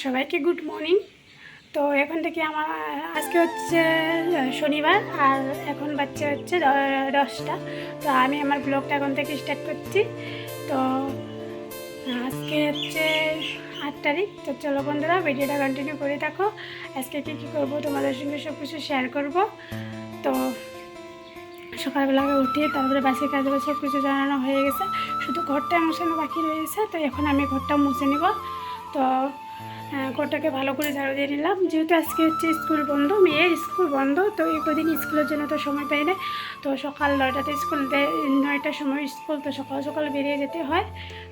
সবাইকে good morning. তো এখন থেকে আমার আজকে হচ্ছে শনিবার, আর এখন বাচ্চা হচ্ছে 10টা। তো আমি আমার ব্লগটা এখন থেকে স্টার্ট করছি। তো আজকে হচ্ছে 8 তারিখ। তো চলো বন্ধুরা, ভিডিওটা কন্টিনিউ করে থাকো। আজকে কী করবো তোমাদের সঙ্গে সব কিছু শেয়ার করবো। তো সকালবেলা উঠে তারপরে বাসের কাজে সব কিছু জানানো হয়ে গেছে, শুধু ঘরটা মোছানো বাকি রয়েছে। তো এখন আমি ঘরটা মুছে নিব। তো ঘরটাকে ভালো করে ঝাড়ু দিয়ে নিলাম, যেহেতু আজকে হচ্ছে স্কুল বন্ধ, মেয়ের স্কুল বন্ধ। তো এই কদিন স্কুলের জন্য তো সময় পাই না। তো সকাল 9টাতে স্কুল দেয়, 9টার সময় স্কুল। তো সকাল সকাল বেরিয়ে যেতে হয়,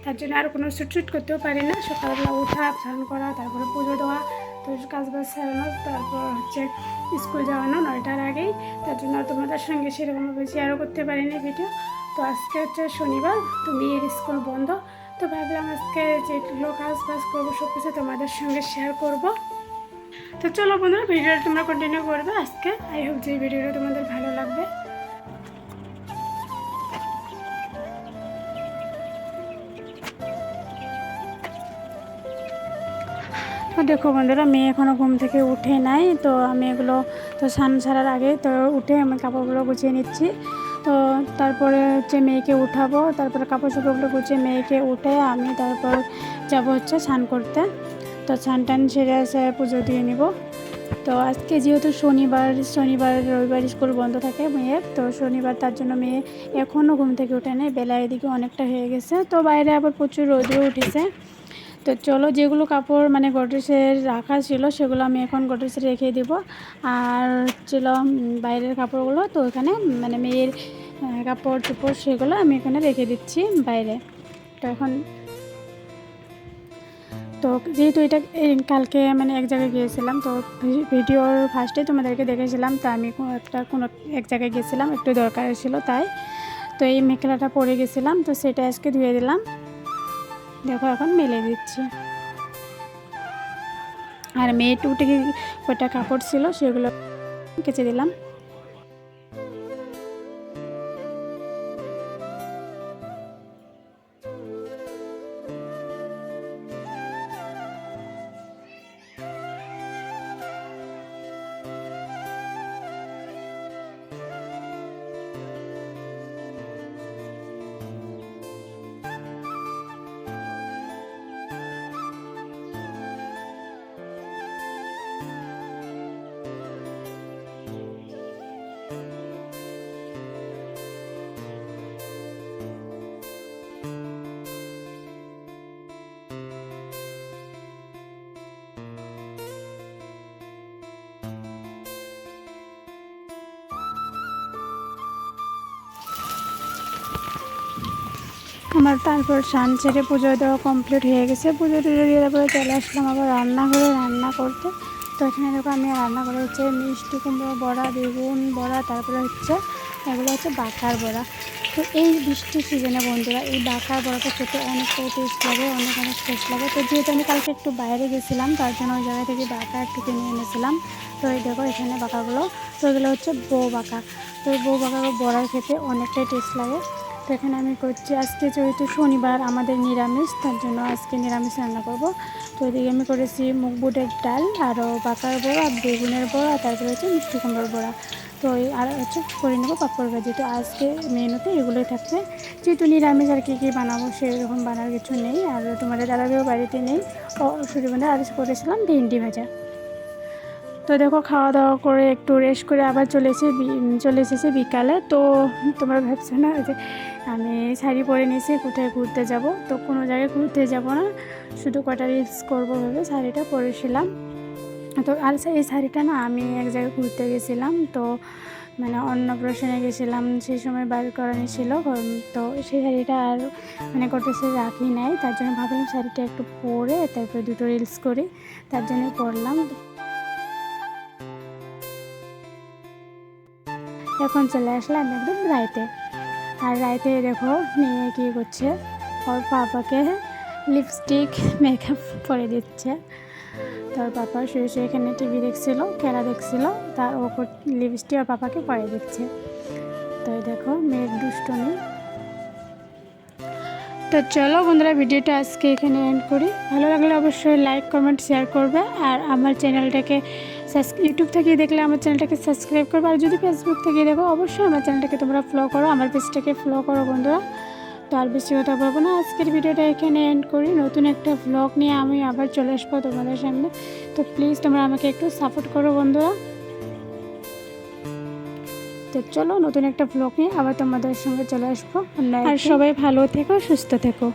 তার জন্য আর কোনো ছুটছুট করতেও পারি না। সকালবেলা উঠা, স্নান করা, তারপরে পুজো দেওয়া, তো কাজবাজ সারানো, তারপর হচ্ছে স্কুল যাওয়ানো 9টার আগেই। তার জন্য তোমাদের সঙ্গে সেরকমভাবে শেয়ারও করতে পারিনি ভিডিও। তো আজকে হচ্ছে শনিবার, তো মেয়ের স্কুল বন্ধ। তো ভাবলাম আজকে যেগুলো কাজ বাজ করবো সব কিছু তোমাদের সঙ্গে শেয়ার করব। তো চলো বন্ধুরা, ভিডিওটা তোমরা কন্টিনিউ করবে আজকে। আই হোপ যে ভিডিওটা তোমাদের ভালো লাগবে। তো দেখো বন্ধুরা, মেয়ে এখনও ঘুম থেকে উঠে নাই। তো আমি এগুলো তো স্নান ছাড়ার আগে তো উঠে আমি কাপড়গুলো গুছিয়ে নিচ্ছি। তো তারপরে হচ্ছে মেয়েকে উঠাবো, তারপরে কাপড় চোপড়গুলো গুছিয়ে মেয়েকে উঠে আমি তারপর যাব হচ্ছে স্নান করতে। তো স্নান টান সেরে এসে পুজো দিয়ে নিব। তো আজকে যেহেতু শনিবার রবিবার স্কুল বন্ধ থাকে মেয়ের, তো শনিবার, তার জন্য মেয়ে এখনও ঘুম থেকে উঠে নেই। বেলা এদিকে অনেকটা হয়ে গেছে, তো বাইরে আবার প্রচুর রোদও উঠেছে। তো চলো, যেগুলো কাপড় মানে গডরেজের রাখা ছিল সেগুলো আমি এখন গডরেজে রেখে দিব। আর ছিল বাইরের কাপড়গুলো, তো এখানে মানে মেয়ের কাপড় চোপড় সেগুলো আমি এখানে রেখে দিচ্ছি বাইরে। তো এখন তো যেহেতু এটা কালকে মানে এক জায়গায় গিয়েছিলাম, তো ভিডিওর ফার্স্টে তোমাদেরকে দেখেছিলাম। তো আমি কোনো এক জায়গায় গিয়েছিলাম, একটু দরকার ছিল তাই। তো এই মেখেলাটা পরে গেছিলাম, তো সেটা আজকে ধুয়ে দিলাম। দেখো এখন মেলে দিচ্ছি। আর মেয়ে টুটে কটা কাপড় ছিল সেগুলো কেচে দিলাম। আমার তারপর স্নান ছেড়ে পুজো দেওয়া কমপ্লিট হয়ে গেছে। পুজো টুজো দিয়ে তারপরে চলে আসলাম আবার রান্নাঘরে রান্না করতে। তো এখানে দেখো আমি রান্না করে হচ্ছে মিষ্টি কুমড়ো বড়া, বেগুন বড়া, তারপরে হচ্ছে এগুলো হচ্ছে বাঁকার বড়া। তো এই বৃষ্টির সিজনে বন্ধুরা এই বাঁকার বড়াটা খেতে অনেকটাই টেস্ট লাগে, অনেক টেস্ট লাগে। তো যেহেতু আমি কালকে একটু বাইরে গেছিলাম, তার জন্য ওই জায়গা থেকে বাঁকা একটু কিনে এনেছিলাম। তো এই দেখো এখানে বাঁকাগুলো, তো এগুলো হচ্ছে বউ বাঁকা। তো এই বউ বাঁকা বড়া খেতে অনেকটাই টেস্ট লাগে। তো এখানে আমি করছি আজকে যেহেতু শনিবার আমাদের নিরামিষ, তার জন্য আজকে নিরামিষ রান্না করব। তো এদিকে আমি করেছি মুগ বুটের ডাল, আরও বাঁকার বড়া, বেগুনের বড়া, তারপরে হচ্ছে মিষ্টি কুমড়োর বড়া। তো আর হচ্ছে করে নেবো পাঁপড় ভাজি। তো আজকে মেনুতে এগুলোই থাকছে। যেহেতু নিরামিষ আর কী বানাবো সেরকম বানার কিছু নেই। আর তোমাদের দাদাভাইও বাড়িতে নেই, ও সূর্যবন্ধা আর করেছিলাম ভেন্ডি ভাজা। তো দেখো খাওয়া দাওয়া করে একটু রেস্ট করে আবার চলে এসেছি বিকালে। তো তোমরা ভাবছো না যে আমি শাড়ি পরে নিয়েছি কোথায় ঘুরতে যাব। তো কোনো জায়গায় ঘুরতে যাব না, শুধু কটা রিলস করবো ভেবে শাড়িটা পরেছিলাম। তো আর এই শাড়িটা না আমি এক জায়গায় ঘুরতে গেছিলাম, তো মানে অন্নপ্রাশনে গেছিলাম, সেই সময় বার করানি ছিল। তো সেই শাড়িটা আর মানে গডরেজে রাখি নাই, তার জন্য ভাবলাম শাড়িটা একটু পরে তারপরে দুটো রিলস করি, তার জন্য পরলাম। এখন চলে আসলাম একদম রাইতে। আর রাইতে দেখো মেয়ে কী করছে, ওর পাপাকে লিপস্টিক মেকআপ করে দিচ্ছে। তোর পাপা শুয়ে শুয়ে এখানে টিভি দেখছিল, খেলা দেখছিল, তার ও লিপস্টিক ওর পাপাকে পরে দিচ্ছে। তো দেখো মেয়ের দুষ্টুমি। তো চলো বন্ধুরা, ভিডিওটা আজকে এখানে এন্ড করি। ভালো লাগলে অবশ্যই লাইক কমেন্ট শেয়ার করবে, আর আমার চ্যানেলটাকে ইউটিউব থেকে দেখলে আমার চ্যানেলটাকে সাবস্ক্রাইব করবে, আর যদি ফেসবুক থেকে দেখো অবশ্যই আমার চ্যানেলটাকে তোমরা ফলো করো, আমার পেজটাকে ফলো করো বন্ধুরা। তো আর বেশি কথা বলবো না, আজকের ভিডিওটা এখানে এন্ড করি। নতুন একটা ভ্লগ নিয়ে আমি আবার চলে আসবো তোমাদের সামনে। তো প্লিজ তোমরা আমাকে একটু সাপোর্ট করো বন্ধুরা। তো চলো নতুন একটা ভ্লগ নিয়ে আবার তোমাদের সঙ্গে চলে আসবো। আর সবাই ভালো থেকো, সুস্থ থেকো।